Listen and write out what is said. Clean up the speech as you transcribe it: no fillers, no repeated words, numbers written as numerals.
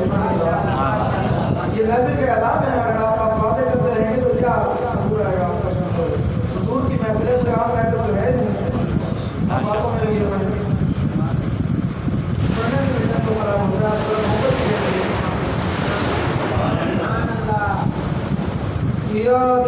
ये महफिल के आदाब है। अगर आप बातें करते रहेंगे तो क्या सबूर आएगा आपका? सुनते हुजूर की महफिल है, कोई आम महफिल तो है नहीं, आप बातों में लगे हुए हैं। पढ़ने में रिटर्न तो खराब हो गया, आप जरा मोहब्बत से कहते हैं। याद